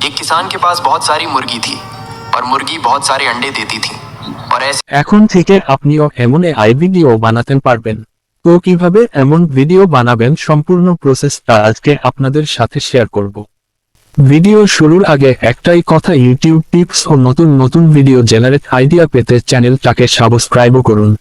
एक किसान के पास बहुत सारी मुर्गी थी और मुर्गी बहुत सारे अंडे देती थी और ऐसे এখন থেকে আপনিও এমন এআই ভিডিও বানাতে পারবেন। তো কিভাবে এমন ভিডিও বানাবেন সম্পূর্ণ প্রসেসটা আজকে আপনাদের সাথে শেয়ার করব। ভিডিও শুরুর আগে একটাই কথা, ইউটিউব টিপস ও নতুন নতুন ভিডিও জেনারেট আইডিয়া পেতে চ্যানেলটাকে সাবস্ক্রাইব করুন।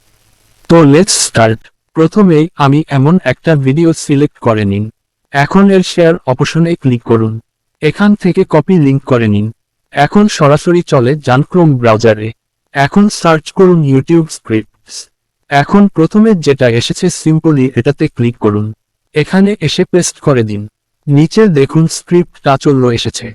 তো লেটস স্টার্ট। প্রথমেই আমি এমন একটা ভিডিও সিলেক্ট করে নিন। এখন এর শেয়ার অপশনে ক্লিক করুন। এখান থেকে কপি লিংক করে নিন। এখন সরাসরি চলে যান ক্রোম ব্রাউজারে। এখন সার্চ করুন ইউটিউব স্ক্রিপ্টস। এখন প্রথমে যেটা এসেছে সিম্পলি এটাতে ক্লিক করুন। এখানে এসে পেস্ট করে দিন। নিচে দেখুন স্ক্রিপ্টটা চলে এসেছে।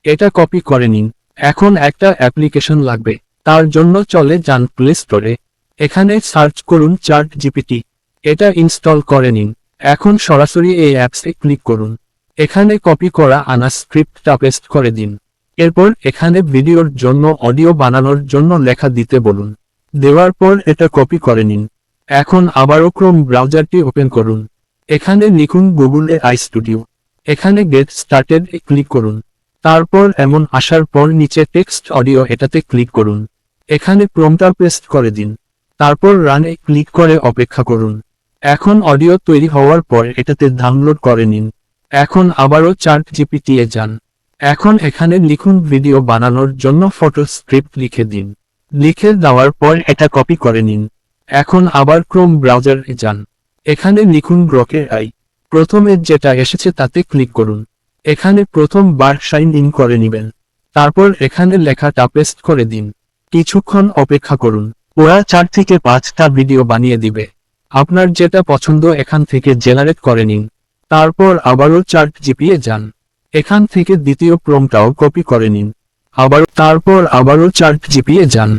এটা কপি করে নিন। এখন একটা অ্যাপ্লিকেশন লাগবে, তার জন্য চলে যান প্লে স্টোরে। এখানে সার্চ করুন চ্যাট জিপিটি। এটা ইনস্টল করে নিন। এখন সরাসরি এই অ্যাপসে ক্লিক করুন। এখানে কপি করা আনা স্ক্রিপ্টটা পেস্ট করে দিন। এরপর এখানে ভিডিওর জন্য অডিও বানানোর জন্য লেখা দিতে বলুন। দেওয়ার পর এটা কপি করে নিন। এখন আবারও ক্রোম ব্রাউজারটি ওপেন করুন। এখানে লিখুন গুগল এআই স্টুডিও। এখানে গেট স্টার্টেড এ ক্লিক করুন। তারপর এমন আসার পর নিচে টেক্সট অডিও এটাতে ক্লিক করুন। এখানে প্রম্পটটা পেস্ট করে দিন। তারপর রানে ক্লিক করে অপেক্ষা করুন। এখন অডিও তৈরি হওয়ার পর এটাতে ডাউনলোড করে নিন। এখন আবারও চ্যাট জিপিটি এ যান। এখন এখানে লিখুন ভিডিও বানানোর জন্য ফটো স্ক্রিপ্ট লিখে দিন। লিখে দেওয়ার পর এটা কপি করে নিন। এখন আবার ক্রোম ব্রাউজারে যান। এখানে লিখুন গ্রক এআই। প্রথমে যেটা এসেছে তাতে ক্লিক করুন। এখানে প্রথমবার সাইন ইন করে নেবেন। তারপর এখানে লেখাটা পেস্ট করে দিন। কিছুক্ষণ অপেক্ষা করুন। ওরা 4 থেকে 5টা ভিডিও বানিয়ে দিবে। আপনার যেটা পছন্দ এখান থেকে জেনারেট করে নিন। তারপর আবারও চ্যাট জিপিটি যান। এখান থেকে দ্বিতীয় প্রম্পটটাও কপি করে নিন। আবারও চ্যাট জিপিটি যান।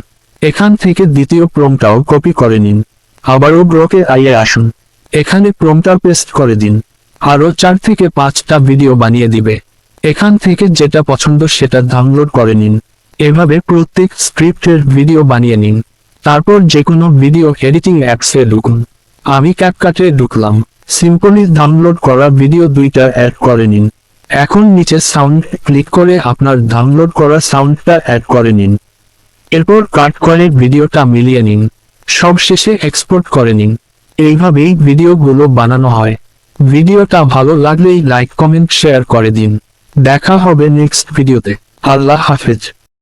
এখান থেকে দ্বিতীয় প্রম্পটটাও কপি করে নিন। আবারও গ্রক এআই এ আসুন। এখানে প্রম্পটটা পেস্ট করে দিন। আরও 4 থেকে 5টা ভিডিও বানিয়ে দিবে। এখান থেকে যেটা পছন্দ সেটা ডাউনলোড করে নিন। এভাবে প্রত্যেক স্ক্রিপ্টের ভিডিও বানিয়ে নিন। তারপর যেকোনো ভিডিও এডিটিং অ্যাপসে ঢুকুন। আমি ক্যাপকাটে ঢুকলাম। সিম্পলি ডাউনলোড করা ভিডিও 2টা অ্যাড করে নিন। এখন নিচে সাউন্ড ক্লিক করে আপনার ডাউনলোড করা সাউন্ডটা অ্যাড করে নিন। এরপর কাট করে ভিডিওটা মিলিয়ে নিন। সবশেষে এক্সপোর্ট করে নিন। এইভাবেই ভিডিওগুলো বানানো হয়। ভিডিওটা ভালো লাগলেই লাইক কমেন্ট শেয়ার করে দিন। দেখা হবে নেক্সট ভিডিওতে। আল্লাহ হাফেজ।